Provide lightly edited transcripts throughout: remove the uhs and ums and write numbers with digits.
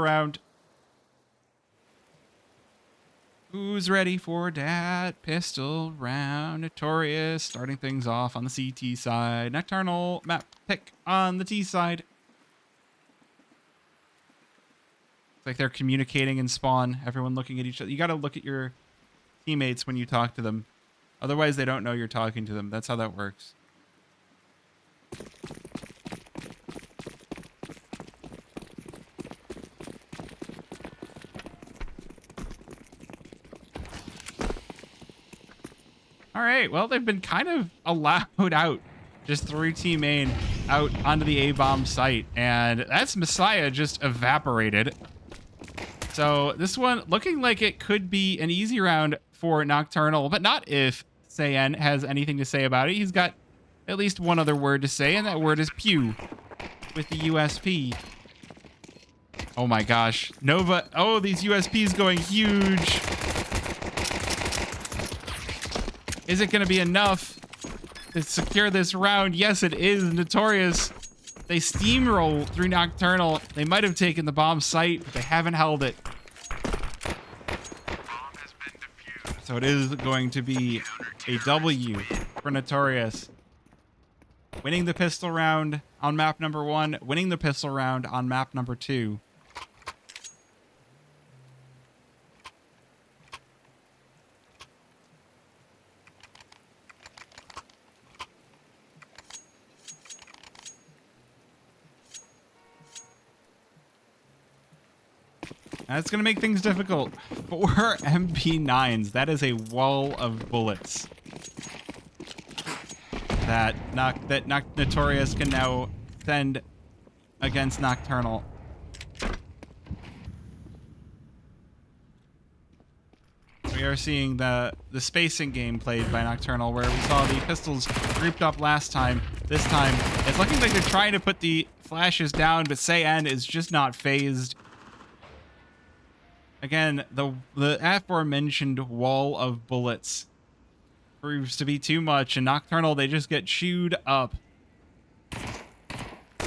round. Who's ready for that pistol round? NuTorious starting things off on the CT side. Nocturnal map pick on the T side. It's like they're communicating in spawn. Everyone looking at each other. You got to look at your teammates when you talk to them. Otherwise, they don't know you're talking to them. That's how that works. All right, well, they've been kind of allowed out, just through team main, out onto the A-bomb site, and that's Messiah just evaporated. So this one looking like it could be an easy round for Nocturnal, but not if Sayen has anything to say about it. He's got at least one other word to say, and that word is pew with the USP. Oh my gosh, Nova, oh, these USPs going huge. Is it going to be enough to secure this round? Yes, it is. NuTorious, they steamroll through Nocturnal. They might have taken the bomb site, but they haven't held it. So it is going to be a W for NuTorious. Winning the pistol round on map number 1, winning the pistol round on map number 2. That's going to make things difficult. 4 MP9s. That is a wall of bullets that NuTorious can now send against Nocturnal. We are seeing the spacing game played by Nocturnal, where we saw the pistols grouped up last time. This time, it's looking like they're trying to put the flashes down, but Sayen is just not phased. Again, the aforementioned wall of bullets proves to be too much, and Nocturnal, they just get chewed up.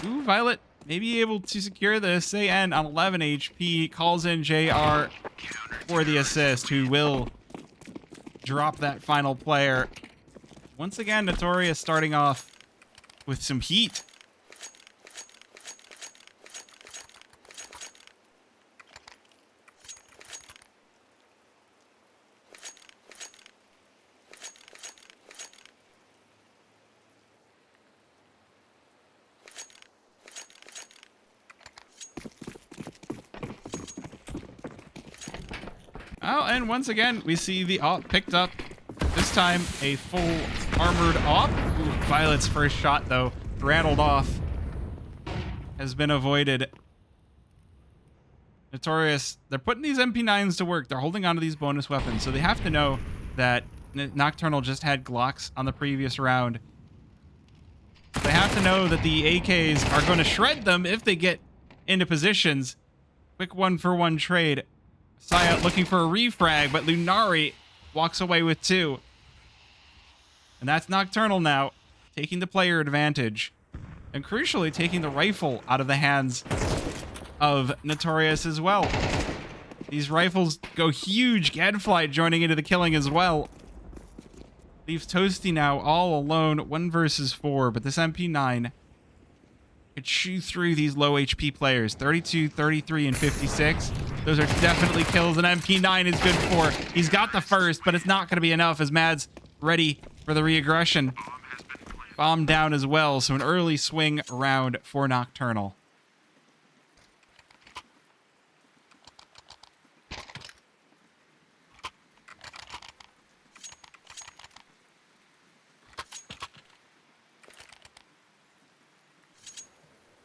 Ooh, Violet may be able to secure this. Sayen on 11 HP calls in JR for the assist, who will drop that final player. Once again, NuTorious starting off with some heat. Oh, and once again, we see the AWP picked up. This time, a full armored AWP. Ooh, Violet's first shot, though, rattled off, has been avoided. NuTorious, they're putting these MP9s to work. They're holding onto these bonus weapons, so they have to know that Nocturnal just had Glocks on the previous round. They have to know that the AKs are going to shred them if they get into positions. Quick one-for-one trade. Saya looking for a refrag, but Lunari walks away with 2. And that's Nocturnal now, taking the player advantage. And crucially, taking the rifle out of the hands of NuTorious as well. These rifles go huge. Gadfly joining into the killing as well. Leaves Toasty now all alone, 1 versus 4, but this MP9 could chew through these low HP players. 32, 33, and 56. Those are definitely kills, and MP9 is good for. He's got the first, but it's not going to be enough as Mad's ready for the re-aggression. Bomb down as well, so an early swing round for Nocturnal.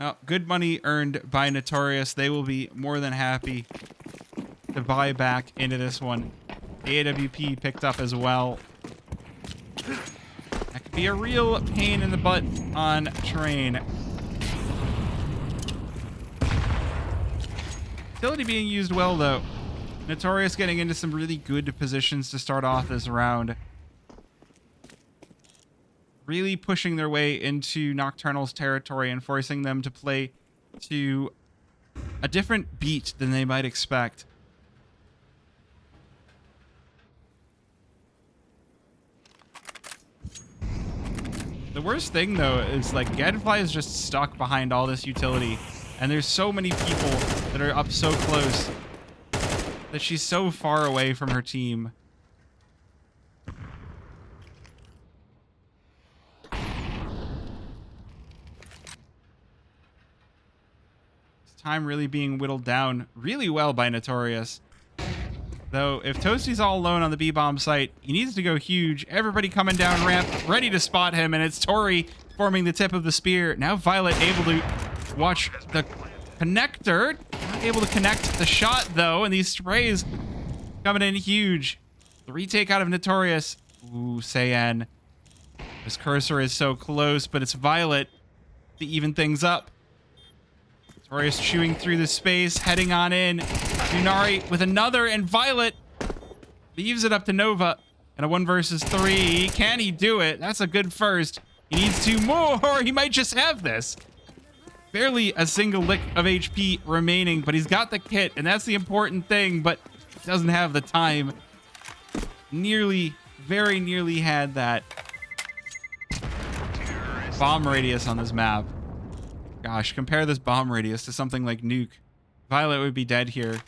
Oh, good money earned by NuTorious. They will be more than happy to buy back into this one. The AWP picked up as well. That could be a real pain in the butt on Train. Utility being used well, though. NuTorious getting into some really good positions to start off this round. Really pushing their way into Nocturnal's territory and forcing them to play to a different beat than they might expect. The worst thing, though, is like Gadfly is just stuck behind all this utility, and there's so many people that are up so close that she's so far away from her team. Time really being whittled down really well by NuTorious. Though, if Toasty's all alone on the B-bomb site, he needs to go huge. Everybody coming down ramp, ready to spot him, and it's Tori forming the tip of the spear. Now Violet able to watch the connector. Not able to connect the shot, though, and these sprays coming in huge. The retake out of NuTorious. Ooh, Sayan. His cursor is so close, but it's Violet to even things up. NuTorious chewing through the space, heading on in. Lunari with another, and Violet leaves it up to Nova. And a 1 versus 3. Can he do it? That's a good first. He needs 2 more. He might just have this. Barely a single lick of HP remaining, but he's got the kit, and that's the important thing, but doesn't have the time. Nearly, very nearly had that. Bomb radius on this map. Gosh, compare this bomb radius to something like Nuke. Violet would be dead here.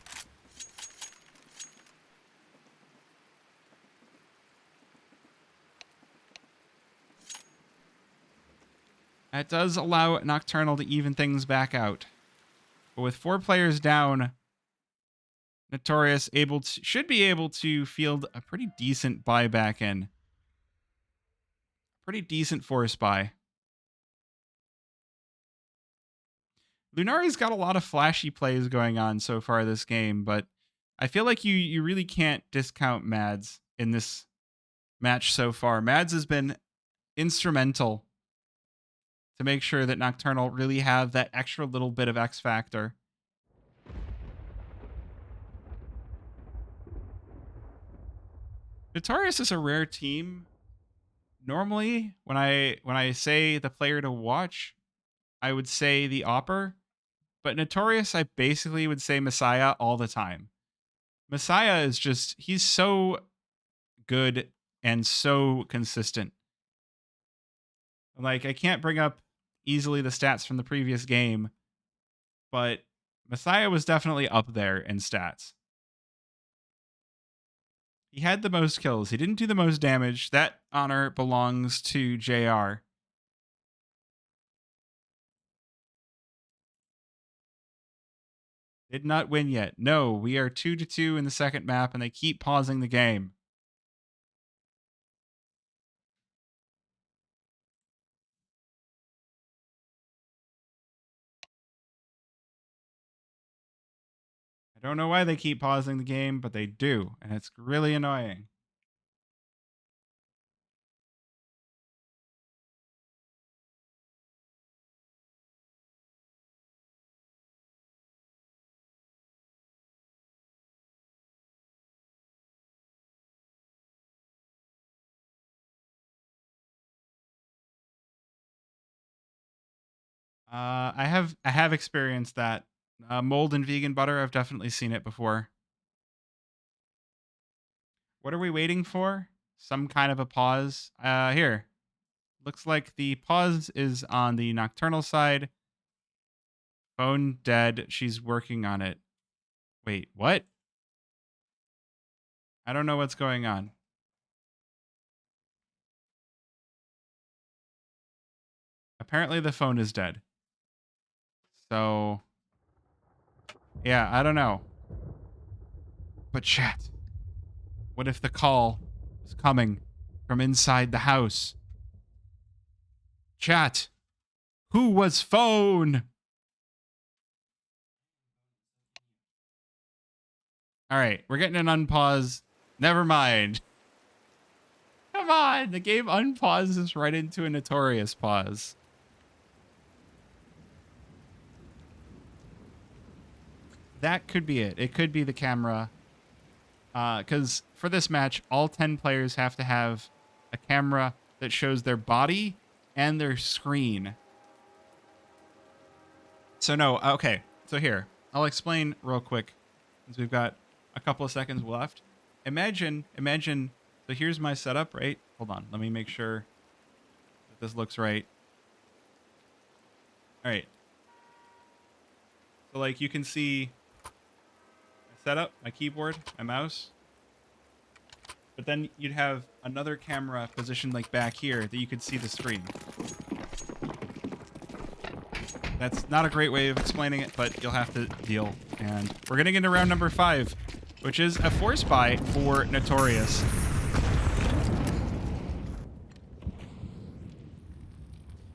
That does allow Nocturnal to even things back out. But with 4 players down, NuTorious should be able to field a pretty decent buyback in. Pretty decent force buy. Lunari's got a lot of flashy plays going on so far this game, but I feel like you really can't discount Mads in this match so far. Mads has been instrumental to make sure that Nocturnal really have that extra little bit of X factor. NuTorious is a rare team. Normally, when I say the player to watch, I would say the Opper. But NuTorious, I basically would say Messiah all the time. Messiah is just, he's so good and so consistent. Like, I can't bring up easily the stats from the previous game, but Messiah was definitely up there in stats. He had the most kills. He didn't do the most damage. That honor belongs to JR. Did not win yet. No, we are 2-2 in the second map, and they keep pausing the game. I don't know why they keep pausing the game, but they do, and it's really annoying. I have experienced that. Mold and vegan butter, I've definitely seen it before. What are we waiting for? Some kind of a pause. Here. Looks like the pause is on the Nocturnal side. Phone dead. She's working on it. Wait, what? I don't know what's going on. Apparently the phone is dead. So, yeah, I don't know. But chat, what if the call is coming from inside the house? Chat, who was phone? All right, we're getting an unpause. Never mind. Come on, the game unpauses right into a NuTorious pause. That could be it. It could be the camera. Because for this match, all 10 players have to have a camera that shows their body and their screen. So no, okay. So here, I'll explain real quick since we've got a couple of seconds left. Imagine, so here's my setup, right? Hold on, let me make sure that this looks right. All right. So like you can see my setup, my keyboard, my mouse. But then you'd have another camera positioned like back here that you could see the screen. That's not a great way of explaining it, but you'll have to deal. And we're getting into round number 5, which is a force buy for NuTorious.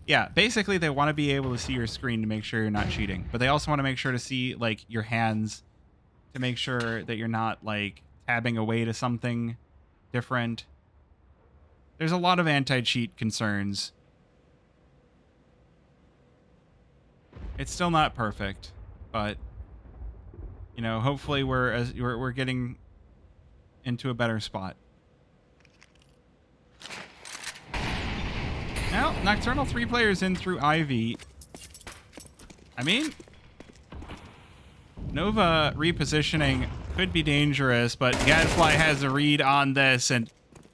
Yeah, basically they want to be able to see your screen to make sure you're not cheating. But they also want to make sure to see like your hands to make sure that you're not like tabbing away to something different. There's a lot of anti-cheat concerns. It's still not perfect, but you know, hopefully we're getting into a better spot. Now, Nocturnal 3 players in through Ivy. I mean, Nova repositioning could be dangerous, but Gadfly has a read on this and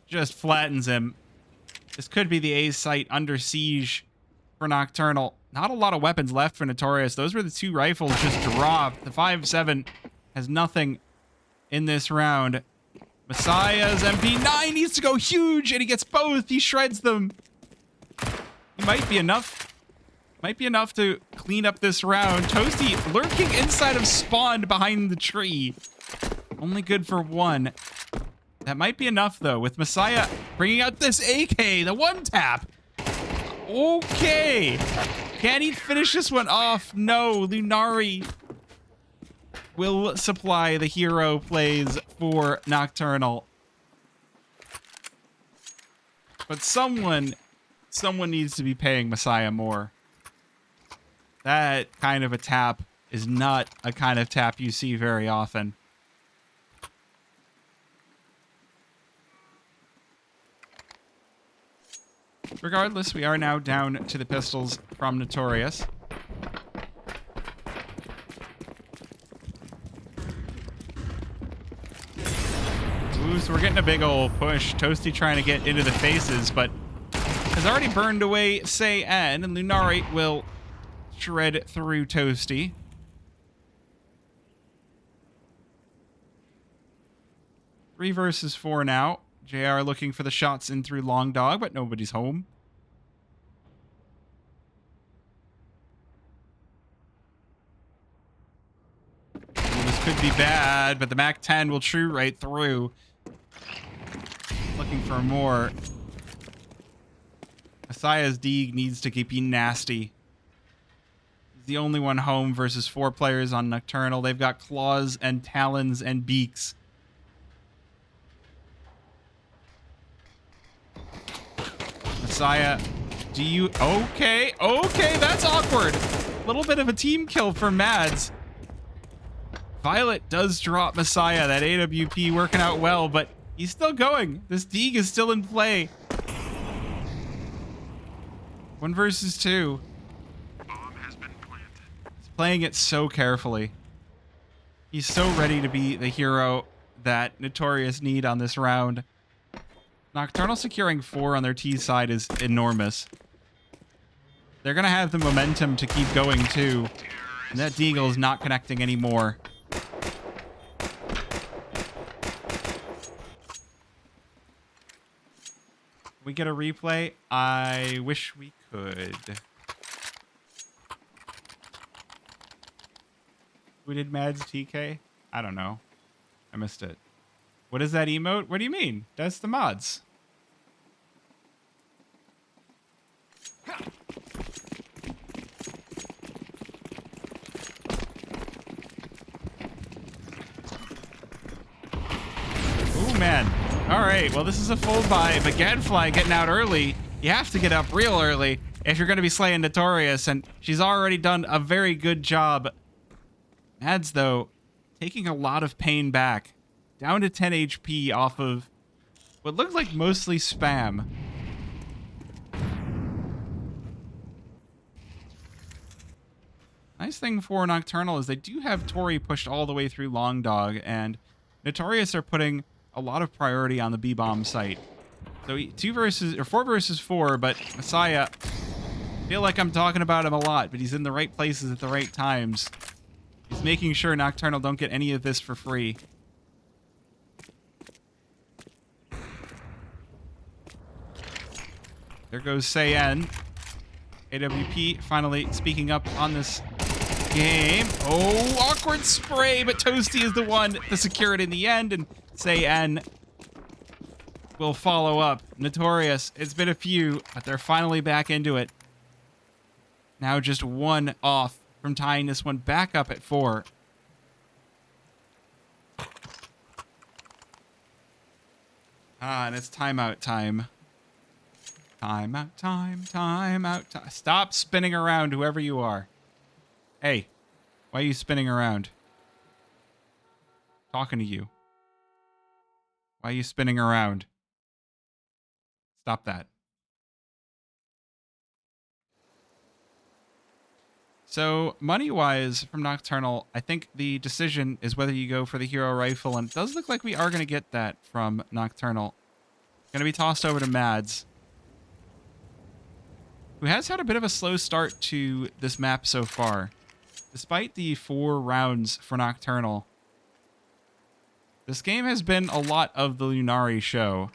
just flattens him. This could be the A site under siege for Nocturnal. Not a lot of weapons left for NuTorious. Those were the 2 rifles just dropped. The 5.7 has nothing in this round. Messiah's MP9 needs to go huge, and he gets both. He shreds them. He might be enough. Might be enough to clean up this round. Toasty lurking inside of spawn behind the tree. Only good for 1. That might be enough, though, with Messiah bringing out this AK, the 1-tap. Okay. Can he finish this one off? No, Lunari will supply the hero plays for Nocturnal. But someone needs to be paying Messiah more. That kind of a tap is not a kind of tap you see very often. Regardless, we are now down to the pistols from NuTorious. Ooh, so we're getting a big old push. Toasty trying to get into the faces, but has already burned away Say N, and Lunari will shred through Toasty. Three versus 4 now. JR looking for the shots in through Long Dog, but nobody's home. Ooh, this could be bad, but the MAC-10 will true right through. Looking for more. Messiah's Deeg needs to be nasty. He's the only one home versus 4 players on Nocturnal. They've got claws and talons and beaks. Messiah, do you... Okay, that's awkward. A little bit of a team kill for Mads. Violet does drop Messiah. That AWP working out well, but he's still going. This Deeg is still in play. 1 versus 2. Bomb has been planted. He's playing it so carefully. He's so ready to be the hero that NuTorious need on this round. Nocturnal securing 4 on their T side is enormous. They're going to have the momentum to keep going, too. And that Deagle is not connecting anymore. We get a replay? I wish we could. Who did Mads TK? I don't know. I missed it. What is that emote? What do you mean? That's the mods. Ooh, man. All right. Well, this is a full buy, but Gadfly getting out early. You have to get up real early if you're going to be slaying NuTorious, and she's already done a very good job. Mads, though, taking a lot of pain back. Down to 10 HP off of what looked like mostly spam. Nice thing for Nocturnal is they do have Tori pushed all the way through Long Dog, and NuTorious are putting a lot of priority on the B-bomb site. So 4 versus 4, but Messiah, I feel like I'm talking about him a lot, but he's in the right places at the right times. He's making sure Nocturnal don't get any of this for free. There goes Sayen. AWP finally speaking up on this game. Oh, awkward spray, but Toasty is the one to secure it in the end, and Sayen will follow up. NuTorious, it's been a few, but they're finally back into it. Now just 1 off from tying this one back up at 4. And it's timeout time. Timeout time, timeout time. Stop spinning around, whoever you are. Hey, why are you spinning around? Talking to you. Why are you spinning around? Stop that. So, money-wise, from Nocturnal, I think the decision is whether you go for the hero rifle, and it does look like we are going to get that from Nocturnal. Going to be tossed over to Mads, who has had a bit of a slow start to this map so far. Despite the 4 rounds for Nocturnal, this game has been a lot of the Lunari show.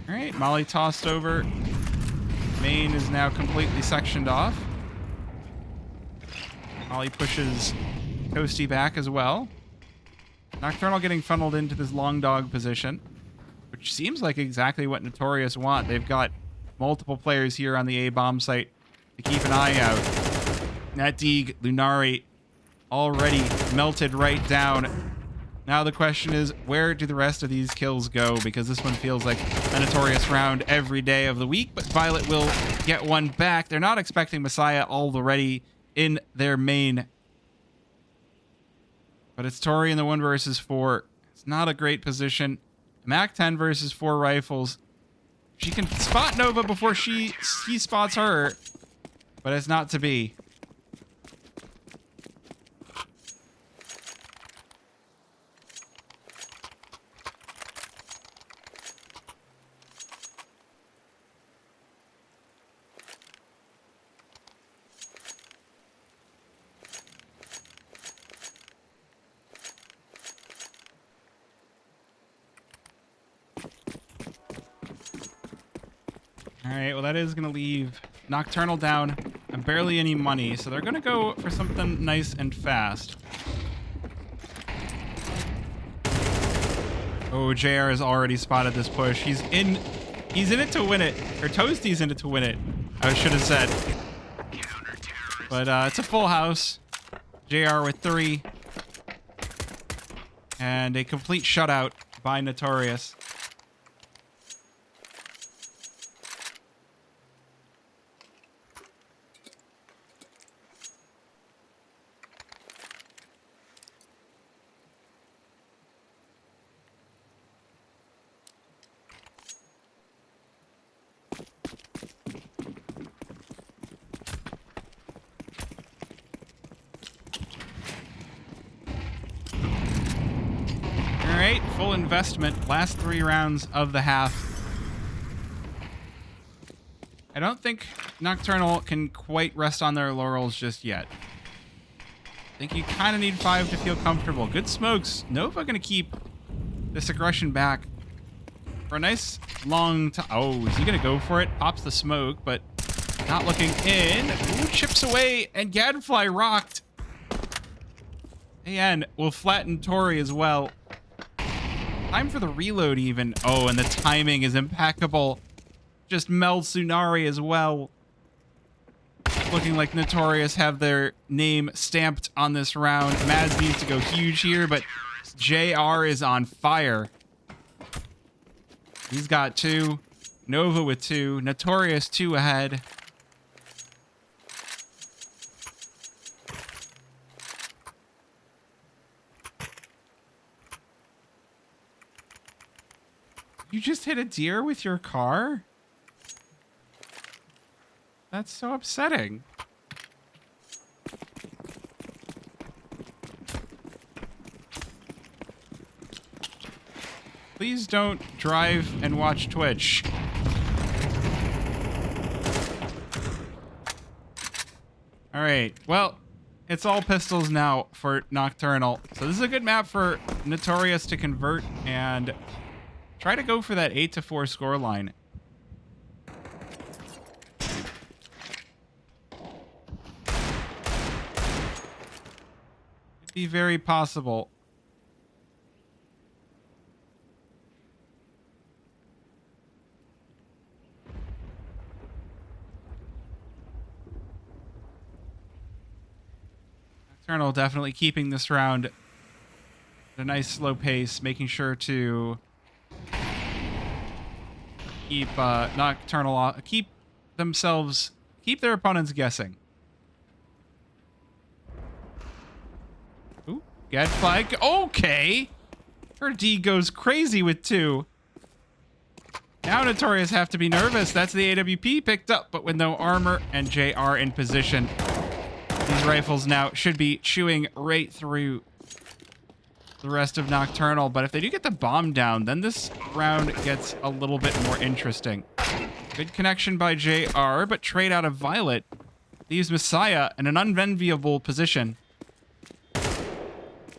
All right, Molly tossed over. Main is now completely sectioned off. Molly pushes Toasty back as well. Nocturnal getting funneled into this long dog position, which seems like exactly what NuTorious want. They've got multiple players here on the A-bomb site to keep an eye out. Natdig, Lunari already melted right down. Now the question is, where do the rest of these kills go? Because this one feels like a NuTorious round every day of the week, but Violet will get one back. They're not expecting Messiah already in their main. But it's Tori in the 1 versus 4. It's not a great position. Mac 10 versus 4 rifles. She can spot Nova before he spots her, but it's not to be. Alright, well that is going to leave Nocturnal down and barely any money, so they're going to go for something nice and fast. Oh, JR has already spotted this push. He's in it to win it. Or Toasty's in it to win it, I should have said. But it's a full house. JR with 3. And a complete shutout by NuTorious. Alright, full investment. Last 3 rounds of the half. I don't think Nocturnal can quite rest on their laurels just yet. I think you kind of need 5 to feel comfortable. Good smokes. Nova going to keep this aggression back for a nice long time. Oh, is he going to go for it? Pops the smoke, but not looking in. Ooh, chips away, and Gadfly rocked. And will flatten Tori as well. Time for the reload even. Oh, and the timing is impeccable. Just melts Lunari as well. Looking like NuTorious have their name stamped on this round. Mads needs to go huge here, but JR is on fire. He's got 2. Nova with 2. NuTorious 2 ahead. You just hit a deer with your car? That's so upsetting. Please don't drive and watch Twitch. All right, well, it's all pistols now for Nocturnal. So this is a good map for NuTorious to convert and try to go for that 8-4 scoreline. It'd be very possible. Nocturnal definitely keeping this round at a nice slow pace, making sure to keep Nocturnal, keep their opponents guessing. Ooh, gadfly. Okay, her D goes crazy with 2. Now NuTorious have to be nervous. That's the AWP picked up, but with no armor and JR in position. These rifles now should be chewing right through the rest of Nocturnal, but if they do get the bomb down, then this round gets a little bit more interesting. Good connection by JR, but trade out of Violet leaves Messiah in an unenviable position.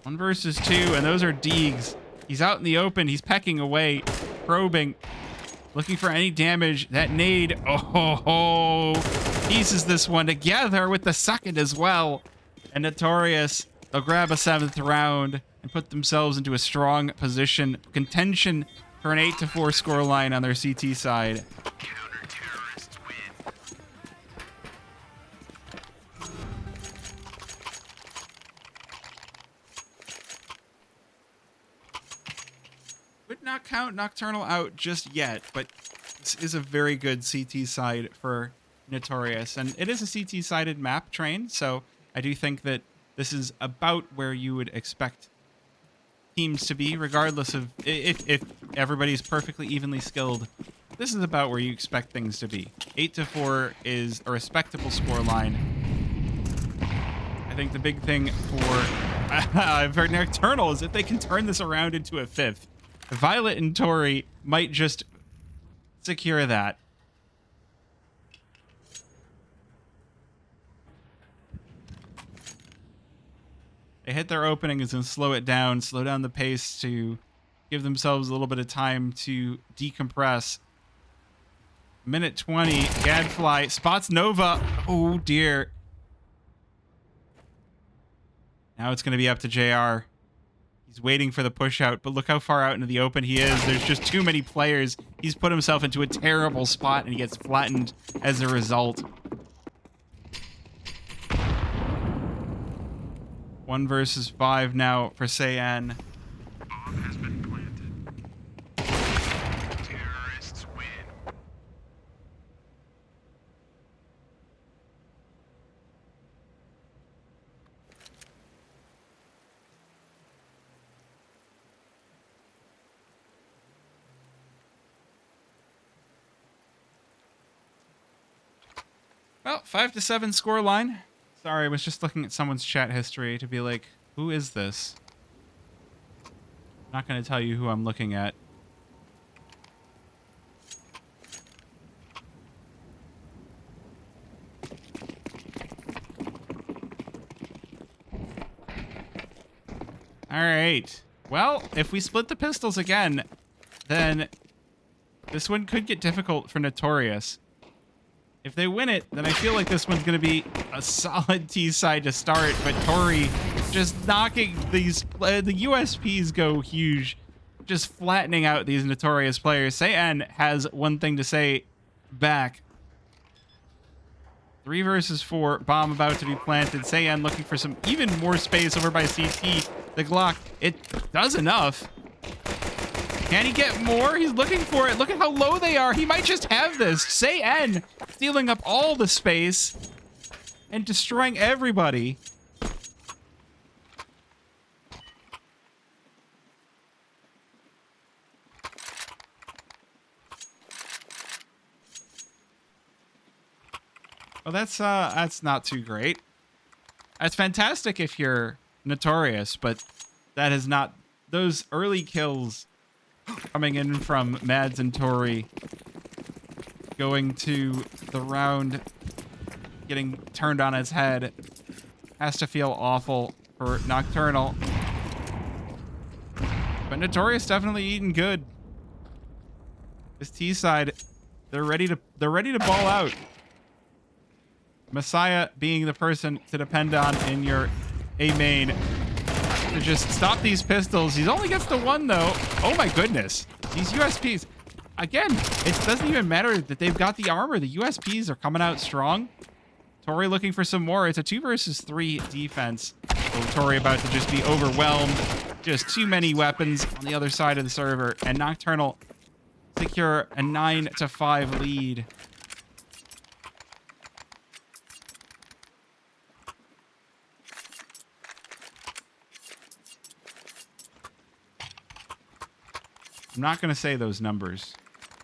1 versus 2, and those are Deegs. He's out in the open. He's pecking away, probing, looking for any damage. That nade, oh, pieces this one together with the second as well. And NuTorious, they'll grab a 7th round and put themselves into a strong position, contention for an 8-4 scoreline on their CT side. Counter-terrorists win. Would not count Nocturnal out just yet, but this is a very good CT side for NuTorious, and it is a CT-sided map train, so I do think that this is about where you would expect teams to be, regardless of if everybody's perfectly evenly skilled. This is about where you expect things to be. 8-4 is a respectable scoreline. I think the big thing for Nocturnal is if they can turn this around into a 5th. Violet and Tori might just secure that. They hit their openings and slow it down, slow down the pace to give themselves a little bit of time to decompress. Minute 20, Gadfly spots Nova. Oh dear. Now it's going to be up to JR. He's waiting for the push out, but look how far out into the open he is. There's just too many players. He's put himself into a terrible spot and he gets flattened as a result. 1 versus 5 now for Sayan. Bomb has been planted. Terrorists win. Well, 5-7 score line. Sorry, I was just looking at someone's chat history to be like, who is this? I'm not going to tell you who I'm looking at. All right. Well, if we split the pistols again, then this one could get difficult for NuTorious. If they win it, then I feel like this one's going to be a solid T side to start, but Tori just knocking these, the USPs go huge, just flattening out these NuTorious players. Sayan has one thing to say back. 3 versus 4, bomb about to be planted. Sayan looking for some even more space over by CT. The Glock, it does enough. Can he get more? He's looking for it. Look at how low they are. He might just have this. Sayan stealing up all the space and destroying everybody. Well, that's not too great. That's fantastic if you're Notorious, but that is not those early kills coming in from Mads and Tori going to the round getting turned on its head has to feel awful for Nocturnal. But Notorious definitely eating good. This T side, they're ready to ball out. Messiah being the person to depend on in your A main to just stop these pistols. He only gets the one though. Oh my goodness. These USPs. Again, it doesn't even matter that they've got the armor. The USPs are coming out strong. Tori looking for some more. It's a 2 versus 3 defense. So Tori about to just be overwhelmed. Just too many weapons on the other side of the server. And Nocturnal secure a 9-5 lead. I'm not going to say those numbers.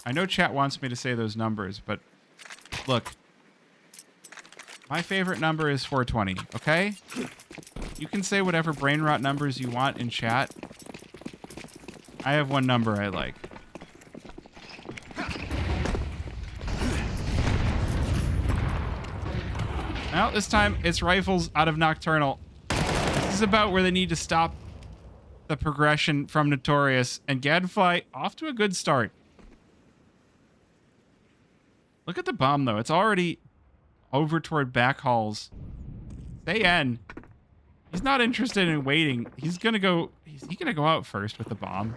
I know chat wants me to say those numbers, but look. My favorite number is 420, okay? You can say whatever brain rot numbers you want in chat. I have one number I like. Well, this time it's rifles out of Nocturnal. This is about where they need to stop the progression from Notorious, and Gadfly off to a good start. Look at the bomb though. It's already over toward back halls. Stay in. He's not interested in waiting. He's gonna go. He's gonna go out first with the bomb.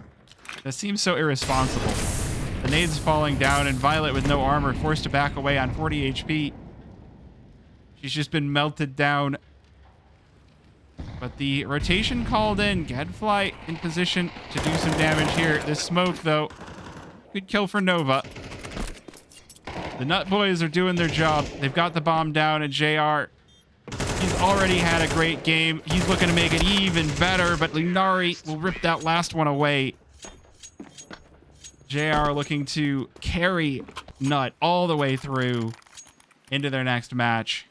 That seems so irresponsible. The nade's falling down, and Violet with no armor forced to back away on 40 HP. She's just been melted down. But the rotation called in. Gadfly in position to do some damage here. This smoke, though, good kill for Nova. The Nut Boys are doing their job. They've got the bomb down, and JR, he's already had a great game. He's looking to make it even better, but Lunari will rip that last one away. JR looking to carry Nut all the way through into their next match.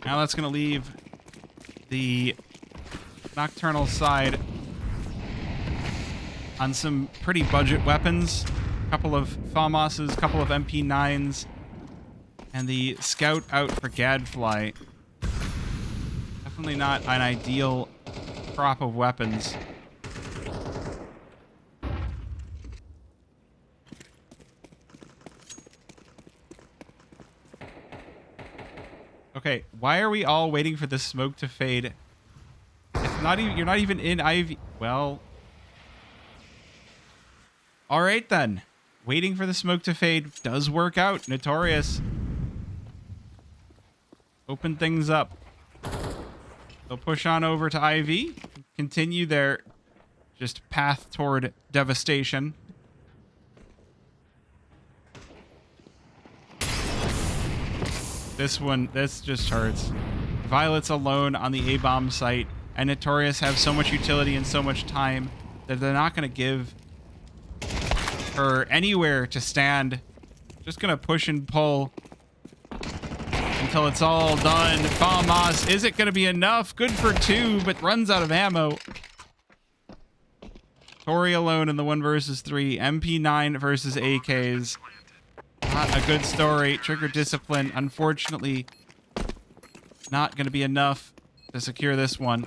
Now that's going to leave the Nocturnal side on some pretty budget weapons. A couple of FAMASs, a couple of MP9s, and the Scout out for Gadfly. Definitely not an ideal crop of weapons. Okay, why are we all waiting for the smoke to fade? It's not even, you're not even in Ivy. Well, all right then. Waiting for the smoke to fade does work out. Notorious. Open things up. They'll push on over to Ivy. Continue their just path toward devastation. This just hurts. Violet's alone on the A-bomb site, and Notorious have so much utility and so much time that they're not going to give her anywhere to stand. Just going to push and pull until it's all done. FAMAS, is it going to be enough? Good for 2, but runs out of ammo. Tori alone in the 1 versus 3. MP9 versus AKs. Not a good story. Trigger discipline, unfortunately, not going to be enough to secure this one.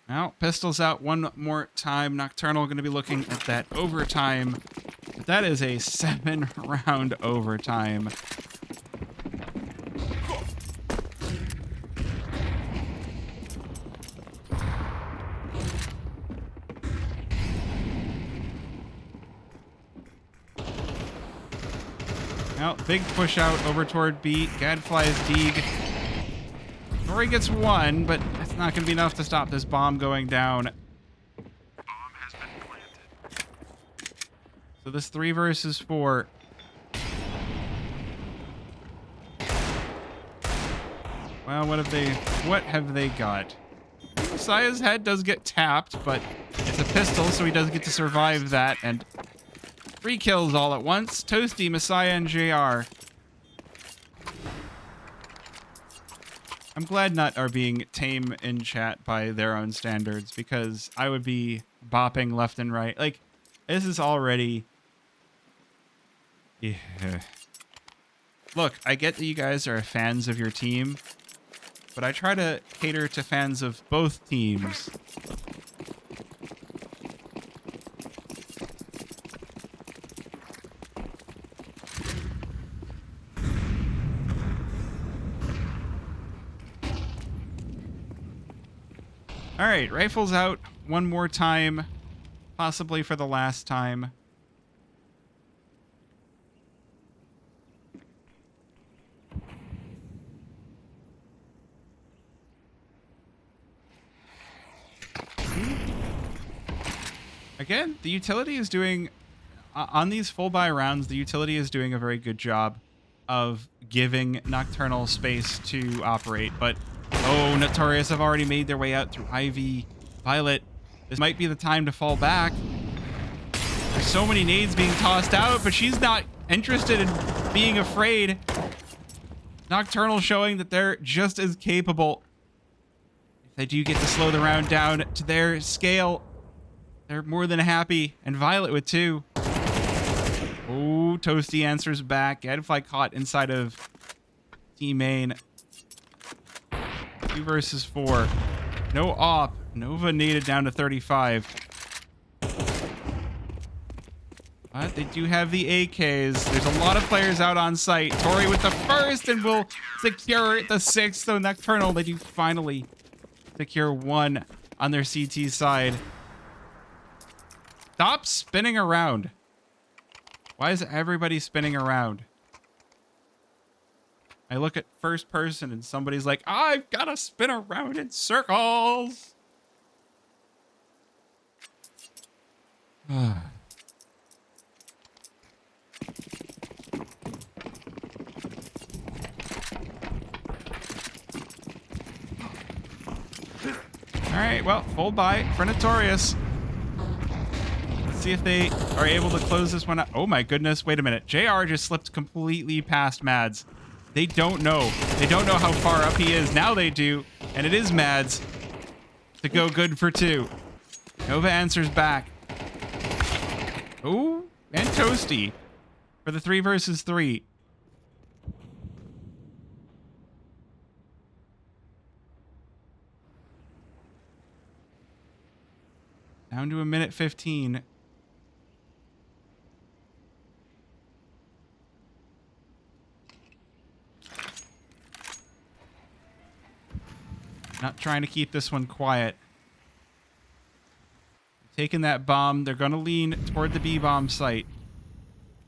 Now, pistols out one more time. Nocturnal going to be looking at that overtime. But that is a 7-round overtime. Well, big push out over toward B. Gadfly's Deeg. Tori gets one, but that's not going to be enough to stop this bomb going down. Bomb has been planted. So this 3 versus 4. Well, what have they got? Messiah's head does get tapped, but it's a pistol, so he does get to survive that. And 3 kills all at once. Toasty, Messiah, and JR. I'm glad Nut are being tame in chat by their own standards, because I would be bopping left and right. Like, this is already... Yeah. Look, I get that you guys are fans of your team, but I try to cater to fans of both teams. All right, rifles out one more time, possibly for the last time. Again, the utility is doing, on these full buy rounds, the utility is doing a very good job of giving Nocturnal space to operate. But, oh, NuTorious have already made their way out through Ivy. Violet, this might be the time to fall back. There's so many nades being tossed out, but she's not interested in being afraid. Nocturnal showing that they're just as capable. If they do get to slow the round down to their scale, they're more than happy, and Violet with 2. Oh, Toasty answers back. Gadfly caught inside of Team Main. 2 versus 4. No op. Nova needed down to 35. But they do have the AKs. There's a lot of players out on site. Tori with the first and will secure the 6th. So Nocturnal, they do finally secure 1 on their CT side. Stop spinning around. Why is everybody spinning around? I look at first person and somebody's like, I've got to spin around in circles. All right, well, full buy for NuTorious. See if they are able to close this one out. Oh my goodness, wait a minute. JR just slipped completely past Mads. They don't know. They don't know how far up he is. Now they do, and it is Mads to go good for 2. Nova answers back. Oh, and Toasty for the 3 versus 3. Down to 1:15. Not trying to keep this one quiet. Taking that bomb. They're going to lean toward the B-bomb site.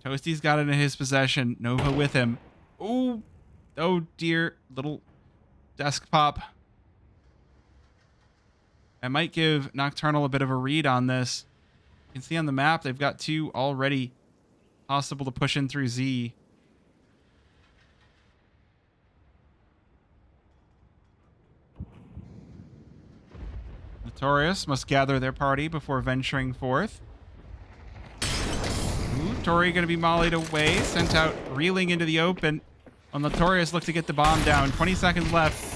Toasty's got it in his possession. Nova with him. Ooh. Oh, dear. Little desk pop. I might give Nocturnal a bit of a read on this. You can see on the map, they've got 2 already possible to push in through Z. NuTorious must gather their party before venturing forth. Ooh, Tori going to be mollied away, sent out reeling into the open. Well, NuTorious look to get the bomb down. 20 seconds left.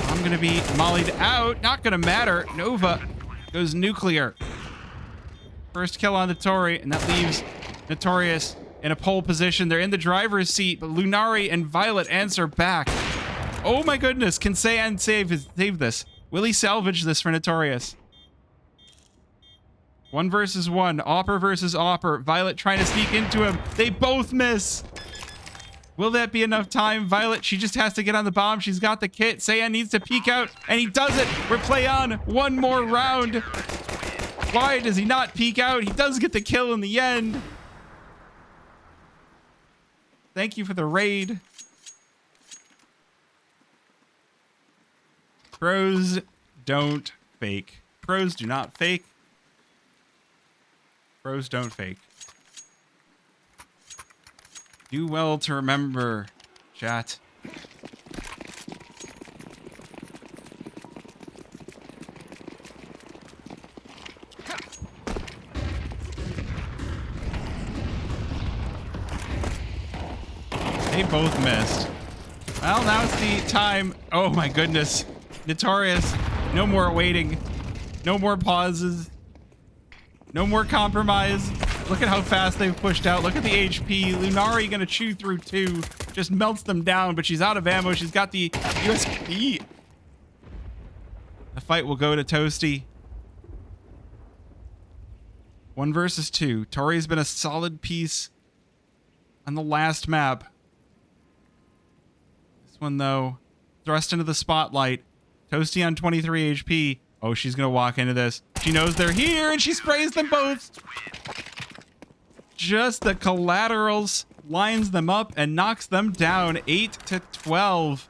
I'm going to be mollied out. Not going to matter. Nova goes nuclear. First kill on the Tori, and that leaves NuTorious in a pole position. They're in the driver's seat, but Lunari and Violet answer back. Oh my goodness. Can Sayan save this? Will he salvage this for NuTorious? 1 versus 1. Opper versus Opper. Violet trying to sneak into him. They both miss. Will that be enough time? Violet, she just has to get on the bomb. She's got the kit. Sayan needs to peek out, and he does it. We're play on. 1 more round. Why does he not peek out? He does get the kill in the end. Thank you for the raid. Pros don't fake. Pros do not fake. Pros don't fake. Do well to remember, chat. They both missed. Well, now it's the time. Oh my goodness. NuTorious. No more waiting. No more pauses. No more compromise. Look at how fast they've pushed out. Look at the HP. Lunari gonna chew through 2. Just melts them down, but she's out of ammo. She's got the USP. The fight will go to Toasty. 1 versus 2. Tori's been a solid piece on the last map. This one, though, thrust into the spotlight. Toasty on 23 HP. Oh, she's going to walk into this. She knows they're here, and she sprays them both. Just the collaterals, lines them up, and knocks them down 8-12.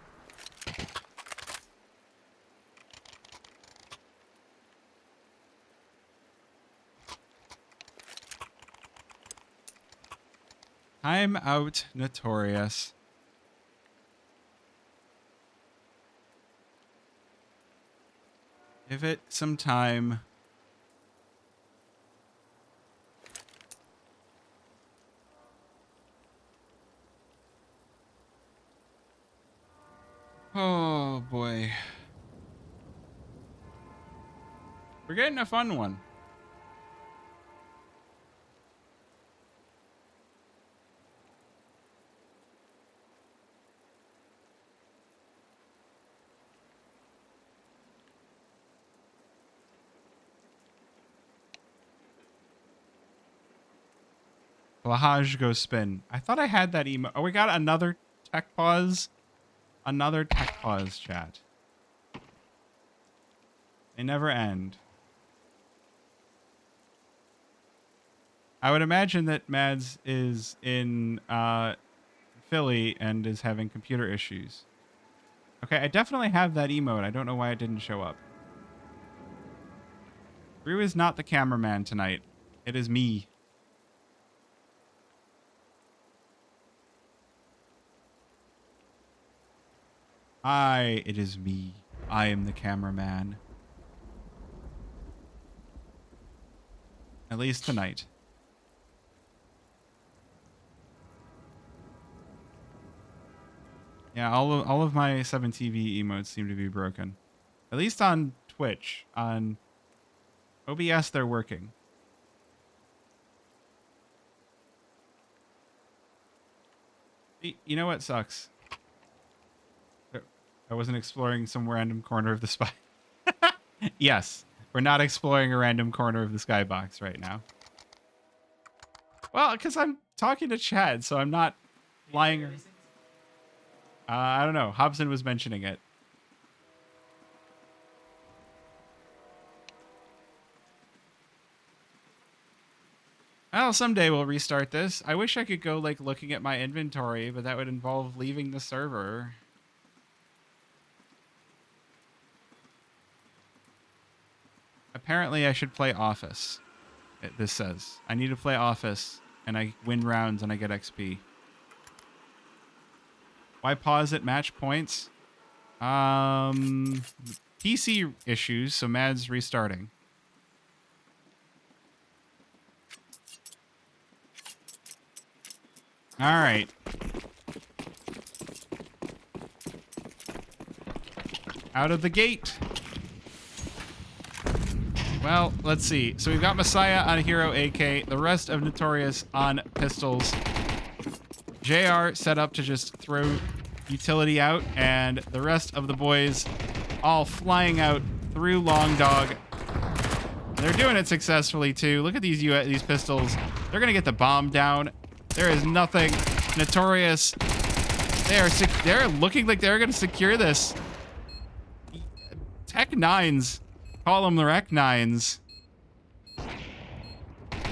Time out, NuTorious. Give it some time. Oh boy. We're getting a fun one. Lahaj goes spin. I thought I had that emo. Oh, we got another tech pause. Another tech pause, chat. They never end. I would imagine that Mads is in Philly and is having computer issues. Okay, I definitely have that emote. I don't know why it didn't show up. Rue is not the cameraman tonight. It is me. It is me. I am the cameraman. At least tonight. Yeah, all of my 7TV emotes seem to be broken. At least on Twitch. On OBS, they're working. You know what sucks? I wasn't exploring some random corner of the spy. Yes, we're not exploring a random corner of the skybox right now. Well, because I'm talking to Chad, so I'm not lying. I don't know. Hobson was mentioning it. Well, someday we'll restart this. I wish I could go like looking at my inventory, but that would involve leaving the server. Apparently, I should play Office. This says I need to play Office, and I win rounds and I get XP. Why pause at match points? PC issues, so Mad's restarting. All right. Out of the gate. Well, let's see. So we've got Messiah on Hero AK, the rest of NuTorious on pistols. JR set up to just throw utility out, and the rest of the boys all flying out through Long Dog. They're doing it successfully too. Look at these pistols. They're gonna get the bomb down. There is nothing. NuTorious. They're looking like they're gonna secure this. Tech 9s. Call them the Rec 9s.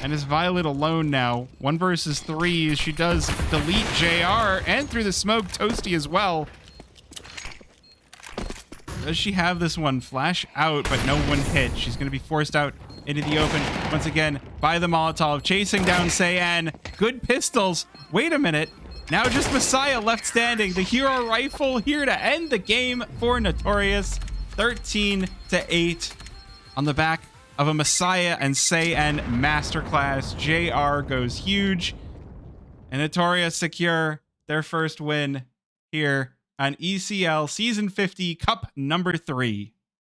And is Violet alone now? 1 versus 3. She does delete JR and through the smoke, Toasty as well. Does she have this one? Flash out, but no one hit. She's going to be forced out into the open once again by the Molotov. Chasing down Sayan. Good pistols. Wait a minute. Now just Messiah left standing. The hero rifle here to end the game for NuTorious. 13-8 on the back of a Messiah and Sayan masterclass. JR goes huge. And NuTorious secure their first win here on ECL Season 50 Cup number 3.